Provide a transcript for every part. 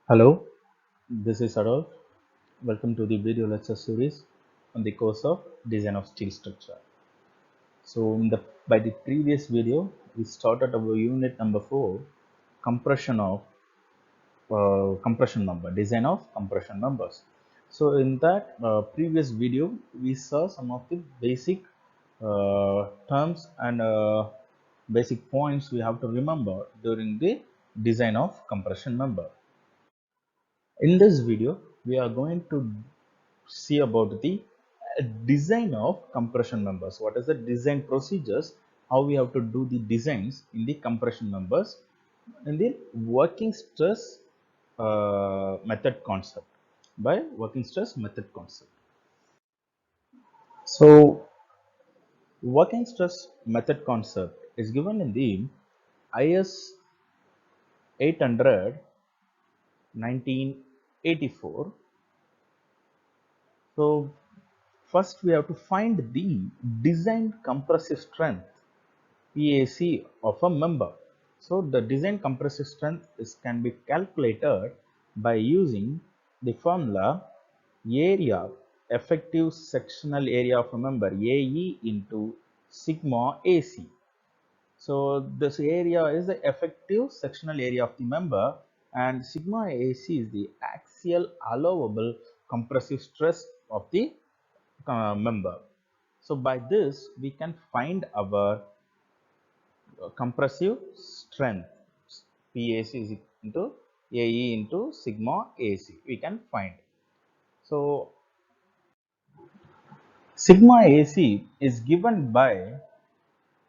Hello, this is Adolf. Welcome to the video lecture series on the course of Design of Steel Structure. So, by the previous video, we started our unit number 4, compression of compression member, design of compression members. So, in that previous video, we saw some of the basic terms and basic points we have to remember during the design of compression member. In this video, we are going to see about the design of compression members. What is the design procedures? How we have to do the designs in the compression members in the working stress method concept by working stress method concept. So, working stress method concept is given in the IS 800 1984. So, first we have to find the design compressive strength PAC of a member. So, the design compressive strength can be calculated by using the formula area, effective sectional area of a member, AE into sigma AC. So, this area is the effective sectional area of the member and sigma AC is the axial allowable compressive stress of the member. So, by this we can find our compressive strength PAC is into AE into sigma AC we can find. So, sigma AC is given by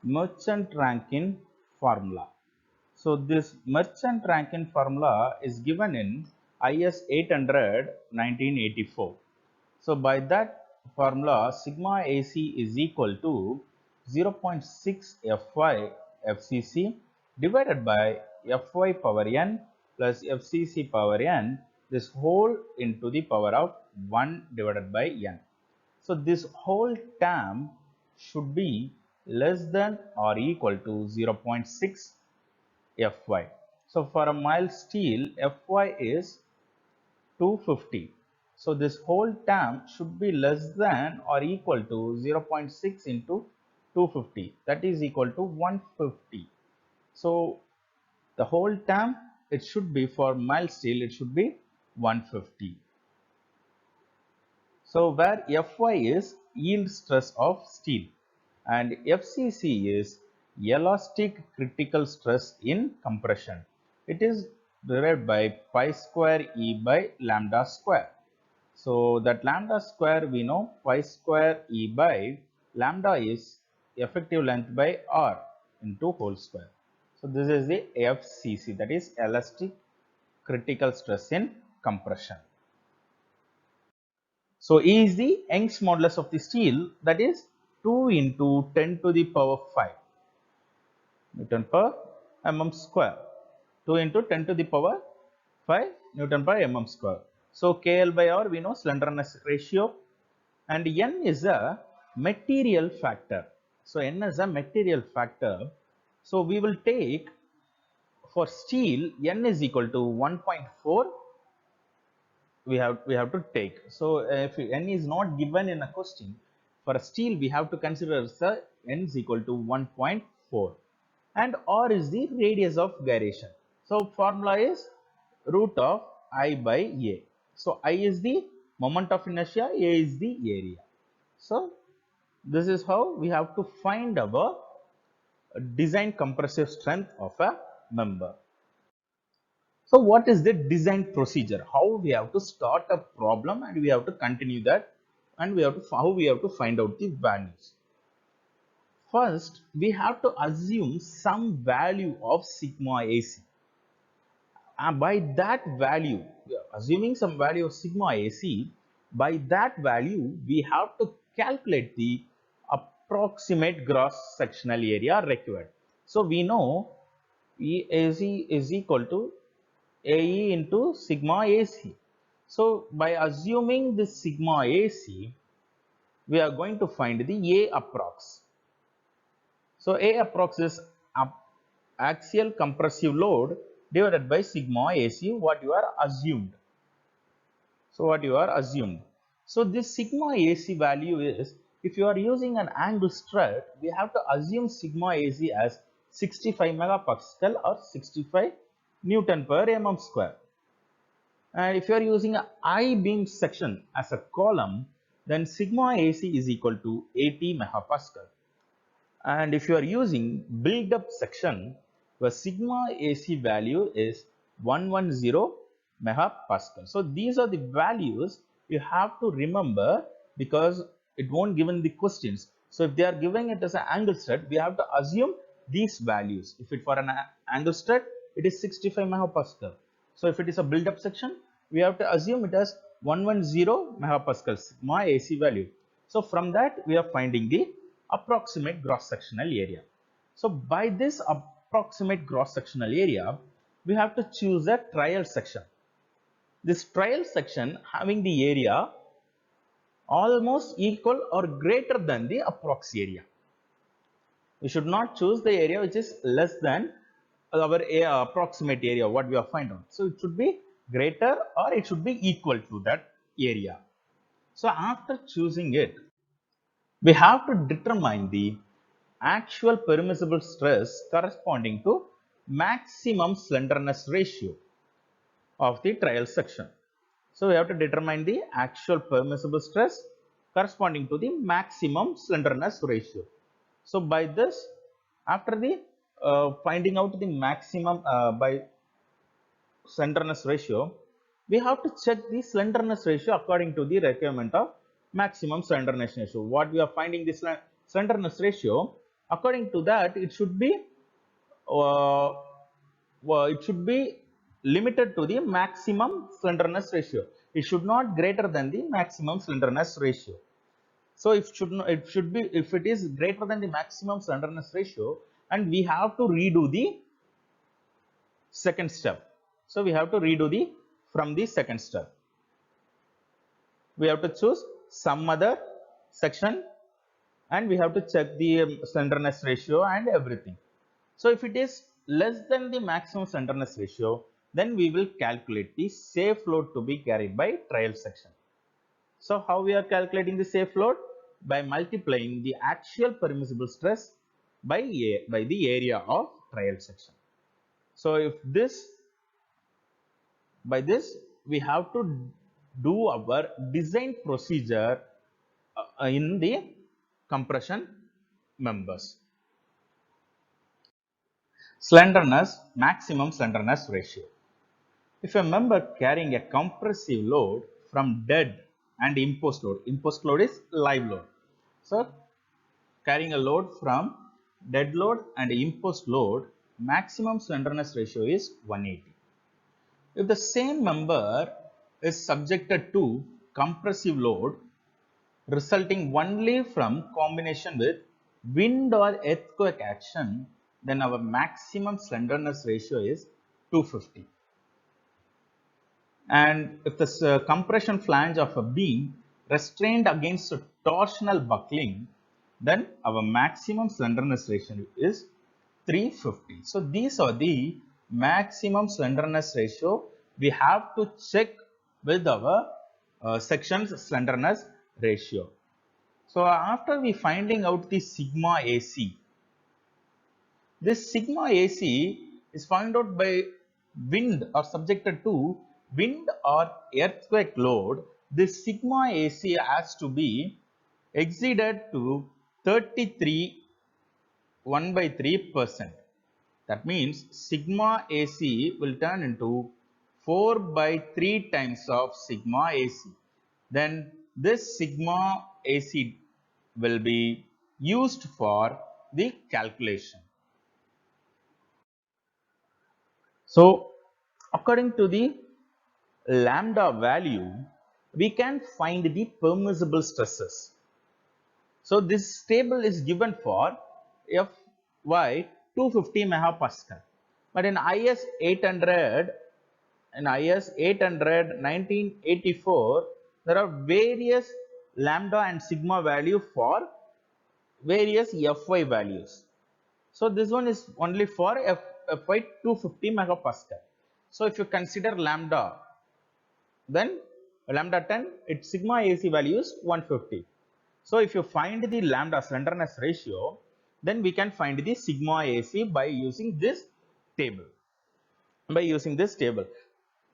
Merchant-Rankine formula. So, this Merchant-Rankine formula is given in IS 800 1984. So, by that formula sigma AC is equal to 0.6 Fy FCC divided by Fy power n plus FCC power n, this whole into the power of 1 divided by n. So, this whole term should be less than or equal to 0.6 Fy. So, for a mild steel Fy is 250. So, this whole term should be less than or equal to 0.6 into 250, that is equal to 150. So, the whole term, it should be for mild steel, it should be 150. So, where Fy is yield stress of steel and FCC is elastic critical stress in compression. It is derived by pi square E by lambda square. So, that lambda square we know pi square E by lambda is effective length by R into whole square. So, this is the FCC, that is elastic critical stress in compression. So, E is the Young's modulus of the steel, that is 2 into 10 to the power 5 Newton per mm square. 2 into 10 to the power 5 Newton per mm square. So, KL by R we know slenderness ratio and N is a material factor. So, N is a material factor. So, we will take for steel N is equal to 1.4 we have to take. So, if n is not given in a question for a steel, we have to consider the n is equal to 1.4 and R is the radius of gyration. So, formula is root of I by A. So, I is the moment of inertia, A is the area. So, this is how we have to find our design compressive strength of a member. So, what is the design procedure? How we have to start a problem and we have to continue that, and we have to how we have to find out the values. First, we have to assume some value of sigma AC. And by that value, assuming some value of sigma AC, by that value, we have to calculate the approximate gross sectional area required. So, we know EAC is equal to AE into sigma AC. So, by assuming this sigma AC, we are going to find the A approx. So, A approx is axial compressive load divided by sigma AC, what you are assumed. So what you are assumed. So this sigma AC value is, if you are using an angle strut, we have to assume sigma AC as 65 megapascal or 65 Newton per mm square. And if you are using an I-beam section as a column, then sigma AC is equal to 80 megapascal. And if you are using build-up section, the sigma AC value is 110 megapascal. So these are the values you have to remember, because it won't given the questions. So if they are giving it as an angle strut, we have to assume these values. If it for an angle strut, it is 65 megapascal. So if it is a build-up section, we have to assume it as 110 megapascal sigma AC value. So from that, we are finding the approximate cross-sectional area. So by this approximate cross-sectional area, we have to choose a trial section. This trial section having the area almost equal or greater than the approx area. We should not choose the area which is less than our approximate area, what we have found out. So it should be greater or it should be equal to that area. So after choosing it, we have to determine the actual permissible stress corresponding to maximum slenderness ratio of the trial section. So we have to determine the actual permissible stress corresponding to the maximum slenderness ratio. So by this, after the finding out the maximum by slenderness ratio, we have to check the slenderness ratio according to the requirement of maximum slenderness ratio. What we are finding this slenderness ratio, according to that, it should be uh, limited to the maximum slenderness ratio. It should not greater than the maximum slenderness ratio. So if it is greater than the maximum slenderness ratio, and we have to redo the second step. So we have to redo the from the second step. We have to choose some other section and we have to check the slenderness ratio and everything. So if it is less than the maximum slenderness ratio, then we will calculate the safe load to be carried by trial section. So how we are calculating the safe load? By multiplying the actual permissible stress by the area of trial section. So if this, by this we have to do our design procedure in the compression members. Slenderness, maximum slenderness ratio. If a member carrying a compressive load from dead and imposed load is live load. So carrying a load from dead load and imposed load, maximum slenderness ratio is 180. If the same member is subjected to compressive load resulting only from combination with wind or earthquake action, then our maximum slenderness ratio is 250. And if the compression flange of a beam restrained against a torsional buckling, then our maximum slenderness ratio is 350. So these are the maximum slenderness ratio we have to check with our section's slenderness ratio. So after we finding out the sigma AC, this sigma AC is found out by wind or subjected to wind or earthquake load. This sigma AC has to be exceeded to 33 1/3%. That means sigma AC will turn into 4/3 times of sigma AC. Then this sigma AC will be used for the calculation. So according to the lambda value, we can find the permissible stresses. So this table is given for Fy 250 megapascal. But in IS 800, 1984, there are various lambda and sigma value for various Fy values. So this one is only for Fy 250 megapascal. So if you consider lambda, then lambda 10, its sigma AC value is 150. So if you find the lambda slenderness ratio, then we can find the sigma AC by using this table.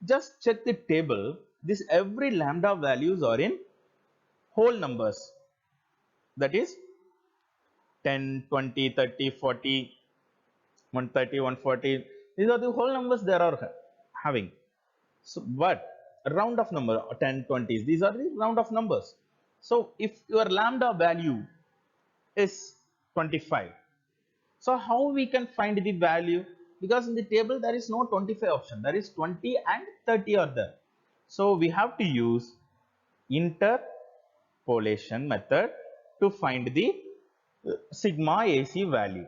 Just check the table. This every lambda values are in whole numbers. That is 10, 20, 30, 40, 130, 140. These are the whole numbers they are having. So, but a round of number 10, 20s, these are the round of numbers. So, if your lambda value is 25, so how we can find the value? Because in the table there is no 25 option, there is 20 and 30 are there. So, we have to use interpolation method to find the sigma AC value.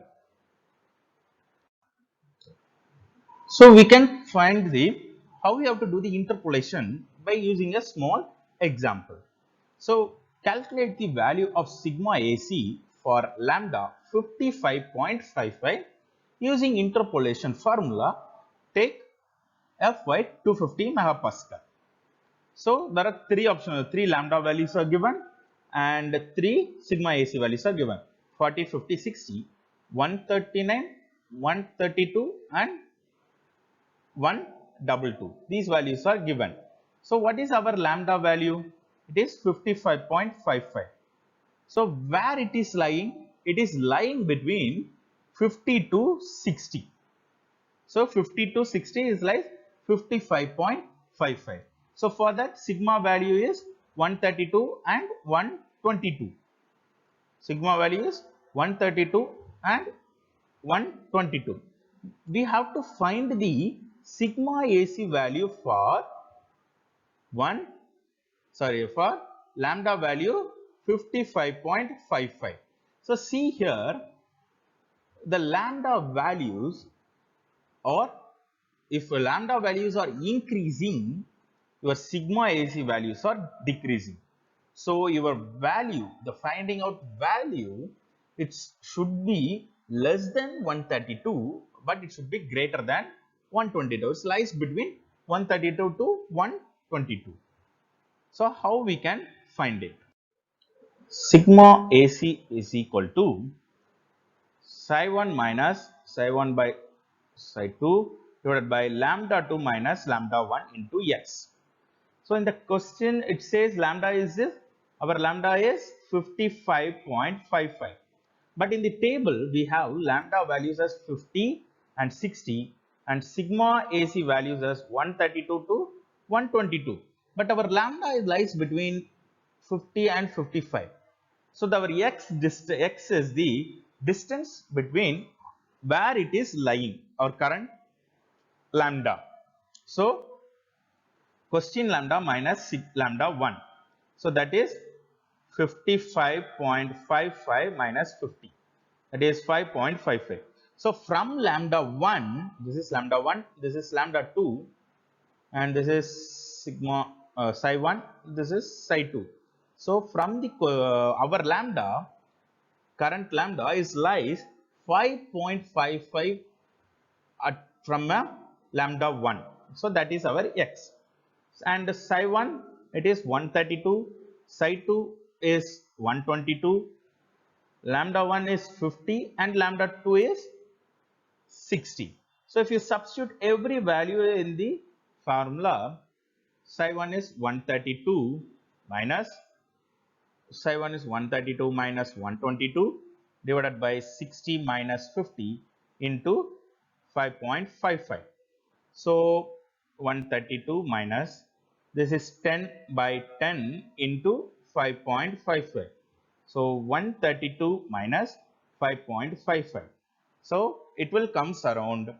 So we can find the how we have to do the interpolation by using a small example. So calculate the value of sigma AC for lambda 55.55 using interpolation formula. Take Fy 250 megapascal. So there are three options, three lambda values are given and three sigma AC values are given: 40, 50, 60, 139, 132 and 122. These values are given. So what is our lambda value? It is 55.55. So where it is lying? It is lying between 50 to 60. So 50 to 60 is like 55.55. So for that, sigma value is 132 and 122. Sigma value is 132 and 122. We have to find the sigma AC value for for lambda value 55.55. So see here, the lambda values, or if lambda values are increasing, your sigma AC values are decreasing. So your value, the finding out value, it should be less than 132, but it should be greater than 122. It lies between 132 to 122. So how we can find it? Sigma AC is equal to psi 1 minus psi 1 by psi 2 divided by lambda 2 minus lambda 1 into x. So in the question it says lambda is this, our lambda is 55.55. But in the table we have lambda values as 50 and 60 and sigma AC values as 132 to 122. But our lambda lies between 50 and 55. So our x is the distance between where it is lying, our current lambda. So question lambda minus lambda 1. So that is 55.55 minus 50. That is 5.55. So from lambda 1, this is lambda 1, this is lambda 2, and this is sigma psi 1, this is psi 2. So from the our lambda, current lambda is lies 5.55 from a lambda 1. So that is our x. And psi 1, it is 132, psi 2 is 122, lambda 1 is 50 and lambda 2 is 60. So if you substitute every value in the formula, psi 1 is 132 minus psi 1 is 132 minus 122 divided by 60 minus 50 into 5.55. So 132 minus, this is 10 by 10 into 5.55. So 132 minus 5.55. So it will comes around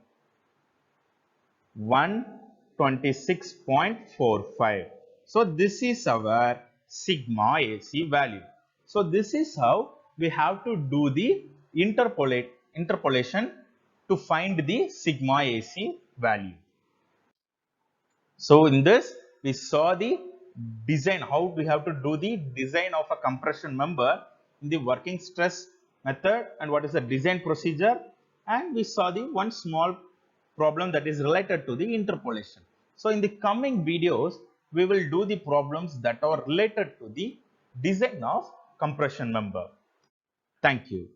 126.45. So this is our sigma AC value. So this is how we have to do the interpolation to find the sigma AC value. So in this we saw the design, how we have to do the design of a compression member in the working stress method and what is the design procedure, and we saw the one small problem that is related to the interpolation. So in the coming videos, we will do the problems that are related to the design of compression member. Thank you.